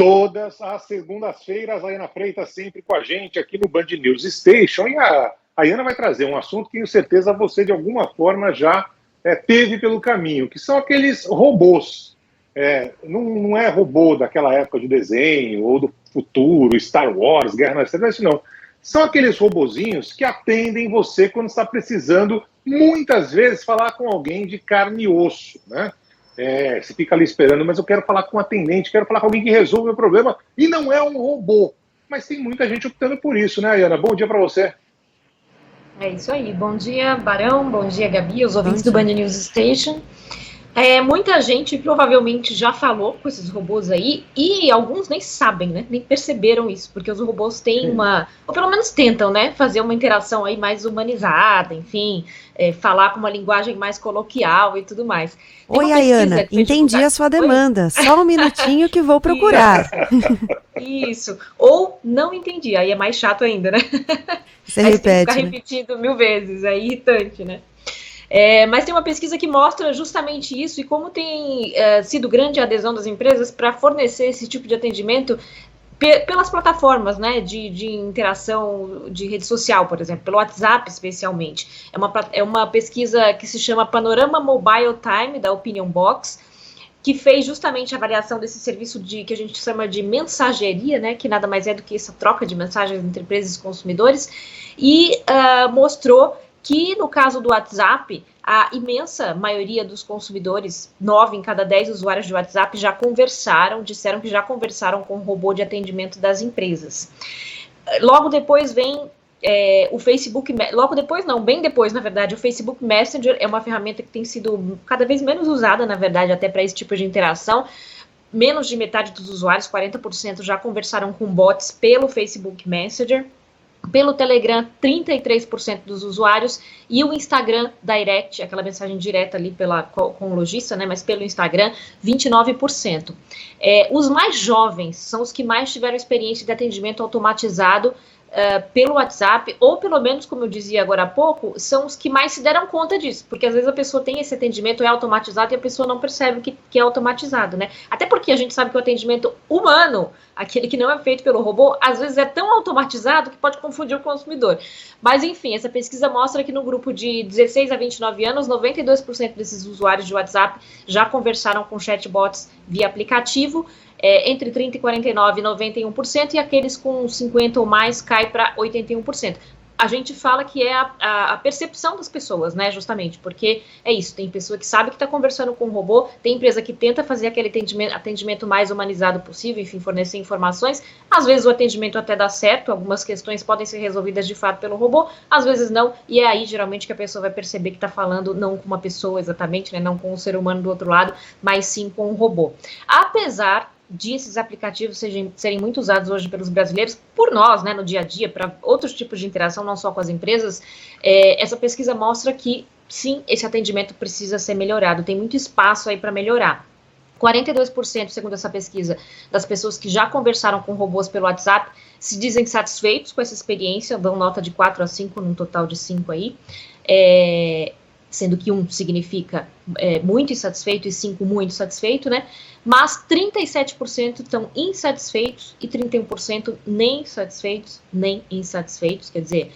Todas as segundas-feiras, a Ayana Freitas sempre com a gente aqui no Band News Station. E a Ayana vai trazer um assunto que tenho certeza você, de alguma forma, já teve pelo caminho, que são aqueles robôs. Não é robô daquela época de desenho, ou do futuro, Star Wars, Guerra nas Estrelas, não. São aqueles robozinhos que atendem você quando está precisando, muitas vezes, falar com alguém de carne e osso, né? Você fica ali esperando, mas eu quero falar com um atendente, quero falar com alguém que resolva o meu problema, e não é um robô. Mas tem muita gente optando por isso, né, Ayana? Bom dia para você. É isso aí. Bom dia, Barão. Bom dia, Gabi, os ouvintes do Band News Station. Muita gente provavelmente já falou com esses robôs aí, e alguns nem sabem, né? Nem perceberam isso, porque os robôs têm ou pelo menos tentam, né? Fazer uma interação aí mais humanizada, enfim, falar com uma linguagem mais coloquial e tudo mais. Oi, Ayana, entendi a sua demanda. Oi? Só um minutinho que vou procurar. Isso. Ou não entendi, aí é mais chato ainda, né? Você repete, tem que ficar repetindo 1000 vezes, é irritante, né? Mas tem uma pesquisa que mostra justamente isso e como tem sido grande a adesão das empresas para fornecer esse tipo de atendimento pelas plataformas, né, de interação de rede social, por exemplo, pelo WhatsApp especialmente. É uma pesquisa que se chama Panorama Mobile Time, da Opinion Box, que fez justamente a avaliação desse serviço que a gente chama de mensageria, né, que nada mais é do que essa troca de mensagens entre empresas e consumidores, e mostrou que, no caso do WhatsApp, a imensa maioria dos consumidores, 9 em cada 10 usuários de WhatsApp, disseram que já conversaram com o robô de atendimento das empresas. Logo depois vem o Facebook, bem depois, na verdade, o Facebook Messenger é uma ferramenta que tem sido cada vez menos usada, na verdade, até para esse tipo de interação. Menos de metade dos usuários, 40%, já conversaram com bots pelo Facebook Messenger. Pelo Telegram, 33% dos usuários, e o Instagram Direct, aquela mensagem direta ali com o lojista, né, mas pelo Instagram, 29%. Os mais jovens são os que mais tiveram experiência de atendimento automatizado pelo WhatsApp, ou pelo menos, como eu dizia agora há pouco, são os que mais se deram conta disso, porque às vezes a pessoa tem esse atendimento, é automatizado, e a pessoa não percebe que é automatizado, né? Até porque a gente sabe que o atendimento humano, aquele que não é feito pelo robô, às vezes é tão automatizado que pode confundir o consumidor. Mas, enfim, essa pesquisa mostra que no grupo de 16 a 29 anos, 92% desses usuários de WhatsApp já conversaram com chatbots via aplicativo, entre 30 e 49, 91%, e aqueles com 50 ou mais cai para 81%. A gente fala que é a percepção das pessoas, né, justamente, porque é isso, tem pessoa que sabe que está conversando com um robô, tem empresa que tenta fazer aquele atendimento mais humanizado possível, enfim, fornecer informações, às vezes o atendimento até dá certo, algumas questões podem ser resolvidas de fato pelo robô, às vezes não, e é aí geralmente que a pessoa vai perceber que está falando não com uma pessoa exatamente, né, não com um ser humano do outro lado, mas sim com um robô. Apesar de esses aplicativos serem muito usados hoje pelos brasileiros, por nós, né, no dia a dia, para outros tipos de interação, não só com as empresas, essa pesquisa mostra que, sim, esse atendimento precisa ser melhorado, tem muito espaço aí para melhorar. 42%, segundo essa pesquisa, das pessoas que já conversaram com robôs pelo WhatsApp se dizem satisfeitos com essa experiência, dão nota de 4 a 5, num total de 5 aí, sendo que 1 significa muito insatisfeito e 5 muito satisfeito, né? Mas 37% estão insatisfeitos e 31% nem satisfeitos, nem insatisfeitos, quer dizer,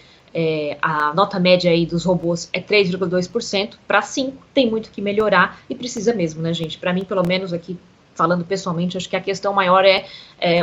a nota média aí dos robôs é 3,2% para 5%, tem muito que melhorar e precisa mesmo, né, gente? Para mim, pelo menos aqui, falando pessoalmente, acho que a questão maior é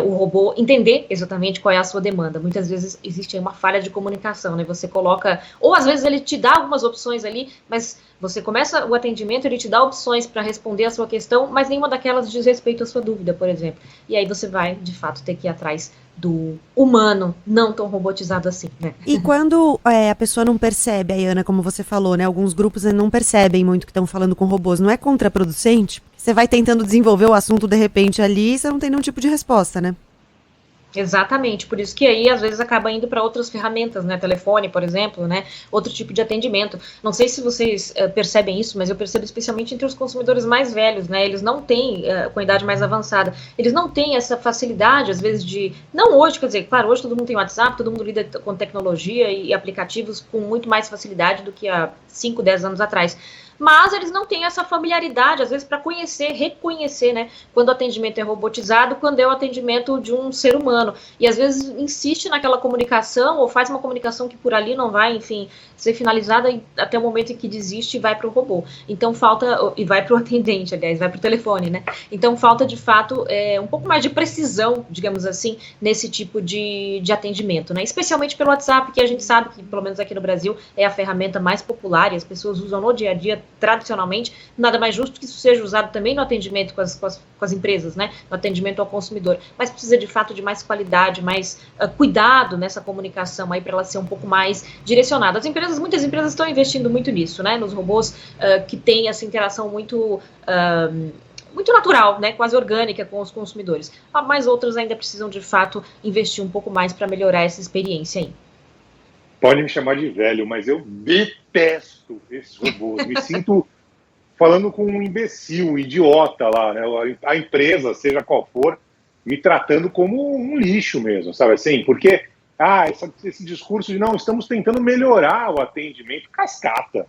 o robô entender exatamente qual é a sua demanda. Muitas vezes existe aí uma falha de comunicação, né? Você coloca, ou às vezes ele te dá algumas opções ali, mas você começa o atendimento, ele te dá opções para responder a sua questão, mas nenhuma daquelas diz respeito à sua dúvida, por exemplo. E aí você vai, de fato, ter que ir atrás do humano, não tão robotizado assim, né? E quando a pessoa não percebe, Ayana, como você falou, né? Alguns grupos não percebem muito que estão falando com robôs, não é contraproducente? Você vai tentando desenvolver o assunto de repente ali e você não tem nenhum tipo de resposta, né? Exatamente, por isso que aí às vezes acaba indo para outras ferramentas, né, telefone, por exemplo, né, outro tipo de atendimento. Não sei se vocês percebem isso, mas eu percebo especialmente entre os consumidores mais velhos, né, eles não têm, com a idade mais avançada, eles não têm essa facilidade, às vezes, não hoje, quer dizer, claro, hoje todo mundo tem WhatsApp, todo mundo lida com tecnologia e aplicativos com muito mais facilidade do que há 5, 10 anos atrás. mas eles não têm essa familiaridade, às vezes, para reconhecer, né, quando o atendimento é robotizado, quando é o atendimento de um ser humano. E às vezes insiste naquela comunicação, ou faz uma comunicação que por ali não vai, enfim, ser finalizada até o momento em que desiste e vai para o robô. Então falta, e vai para o atendente, aliás, vai para o telefone, né? Então falta, de fato, um pouco mais de precisão, digamos assim, nesse tipo de atendimento, né? Especialmente pelo WhatsApp, que a gente sabe que, pelo menos aqui no Brasil, é a ferramenta mais popular e as pessoas usam no dia a dia, tradicionalmente. Nada mais justo que isso seja usado também no atendimento com as empresas, né? No atendimento ao consumidor. Mas precisa, de fato, de mais qualidade, mais cuidado nessa comunicação aí para ela ser um pouco mais direcionada. Muitas empresas estão investindo muito nisso, né? Nos robôs que têm essa interação muito natural, né, quase orgânica com os consumidores. Mas outras ainda precisam, de fato, investir um pouco mais para melhorar essa experiência aí. Pode me chamar de velho, mas eu detesto esses robôs. Me sinto falando com um imbecil, um idiota lá, né? A empresa, seja qual for, me tratando como um lixo mesmo, sabe assim? Porque esse discurso de não, estamos tentando melhorar o atendimento, cascata,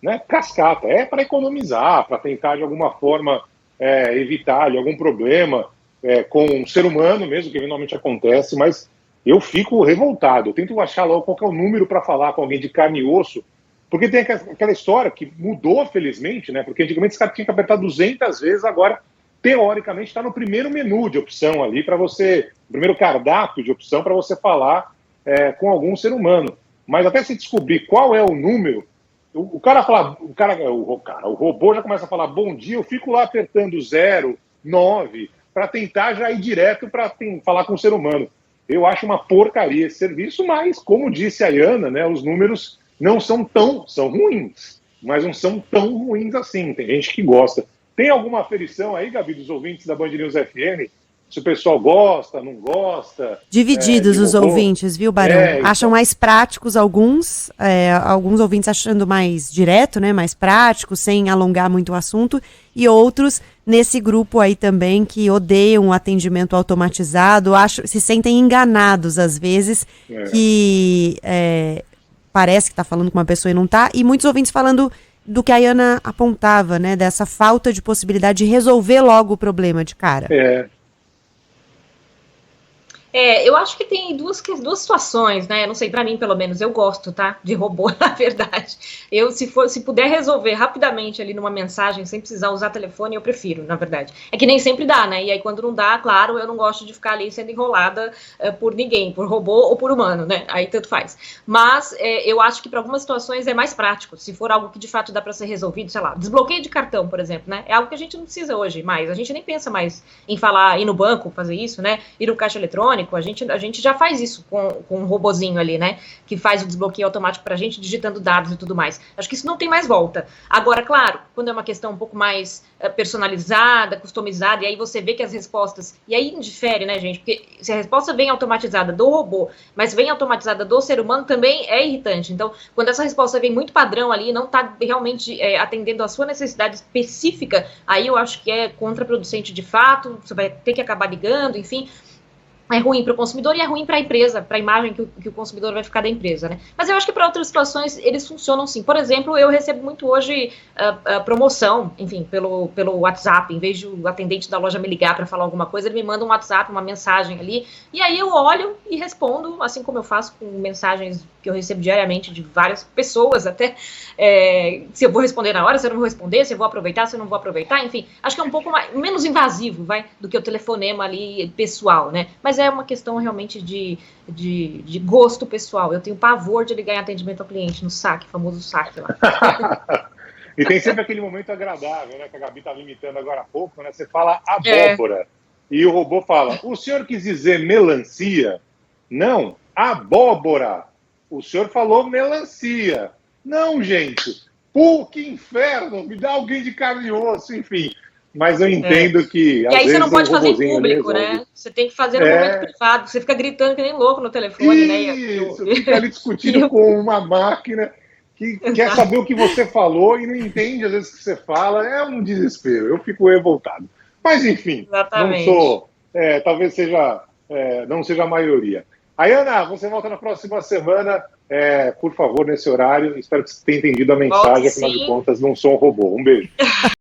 né? Cascata, é para economizar, para tentar de alguma forma evitar algum problema com um ser humano mesmo, que eventualmente acontece, mas eu fico revoltado. Eu tento achar logo qual que é o número para falar com alguém de carne e osso, porque tem aquela história que mudou, felizmente, né? Porque antigamente esse cara tinha que apertar 200 vezes, agora, teoricamente, está no primeiro menu de opção ali, para você, no primeiro cardápio de opção para você falar com algum ser humano. Mas até se descobrir qual é o número, o robô já começa a falar bom dia, eu fico lá apertando 0, 9, para tentar já ir direto para falar com o ser humano. Eu acho uma porcaria esse serviço, mas, como disse a Iana, né, os números não são ruins, mas não são tão ruins assim. Tem gente que gosta. Tem alguma aferição aí, Gabi, dos ouvintes da Band News FM? Se o pessoal gosta, não gosta? Divididos os ouvintes, viu, Barão? Acham mais práticos alguns ouvintes achando mais direto, né, mais prático, sem alongar muito o assunto, e outros nesse grupo aí também que odeiam o atendimento automatizado, se sentem enganados às vezes, que parece que está falando com uma pessoa e não está, e muitos ouvintes falando do que a Iana apontava, né, dessa falta de possibilidade de resolver logo o problema de cara. Eu acho que tem duas situações, né? Não sei, para mim, pelo menos, eu gosto, tá? De robô, na verdade. Eu, se puder resolver rapidamente ali numa mensagem, sem precisar usar telefone, eu prefiro, na verdade. É que nem sempre dá, né? E aí, quando não dá, claro, eu não gosto de ficar ali sendo enrolada por ninguém, por robô ou por humano, né? Aí tanto faz. Mas eu acho que para algumas situações é mais prático. Se for algo que de fato dá para ser resolvido, sei lá, desbloqueio de cartão, por exemplo, né? É algo que a gente não precisa hoje mais. A gente nem pensa mais em ir no banco, fazer isso, né? Ir no caixa eletrônico. A gente já faz isso com um robozinho ali, né? Que faz o desbloqueio automático pra gente, digitando dados e tudo mais. Acho que isso não tem mais volta. Agora, claro, quando é uma questão um pouco mais personalizada, customizada, e aí você vê que as respostas... E aí indifere, né, gente? Porque se a resposta vem automatizada do robô, mas vem automatizada do ser humano, também é irritante. Então, quando essa resposta vem muito padrão ali, não tá realmente atendendo a sua necessidade específica, aí eu acho que é contraproducente de fato, você vai ter que acabar ligando, enfim... É ruim para o consumidor e é ruim para a empresa, para a imagem que o consumidor vai ficar da empresa, né? Mas eu acho que para outras situações eles funcionam sim. Por exemplo, eu recebo muito hoje promoção, enfim, pelo WhatsApp. Em vez de o atendente da loja me ligar para falar alguma coisa, ele me manda um WhatsApp, uma mensagem ali, e aí eu olho e respondo, assim como eu faço com mensagens que eu recebo diariamente de várias pessoas até, se eu vou responder na hora, se eu não vou responder, se eu vou aproveitar, se eu não vou aproveitar, enfim, acho que é um pouco menos invasivo, do que o telefonema ali pessoal, né? Mas é uma questão realmente de gosto pessoal. Eu tenho pavor de ligar em atendimento ao cliente no saque, famoso saque lá. E tem sempre aquele momento agradável, né? Que a Gabi estava imitando agora há pouco, né? Você fala abóbora. E o robô fala, o senhor quis dizer melancia? Não, abóbora. O senhor falou melancia. Não, gente. Pô, que inferno. Me dá alguém de carne e osso, enfim. Mas eu entendo que... E aí você não pode fazer em público, né? Você tem que fazer no momento privado. Você fica gritando que nem louco no telefone, né? Isso, fica ali discutindo com uma máquina que quer saber o que você falou e não entende às vezes o que você fala. É um desespero. Eu fico revoltado. Mas, enfim, exatamente. Não sou... talvez seja... não seja a maioria. Ayana, você volta na próxima semana, por favor, nesse horário. Espero que você tenha entendido a mensagem, afinal de contas, não sou um robô. Um beijo.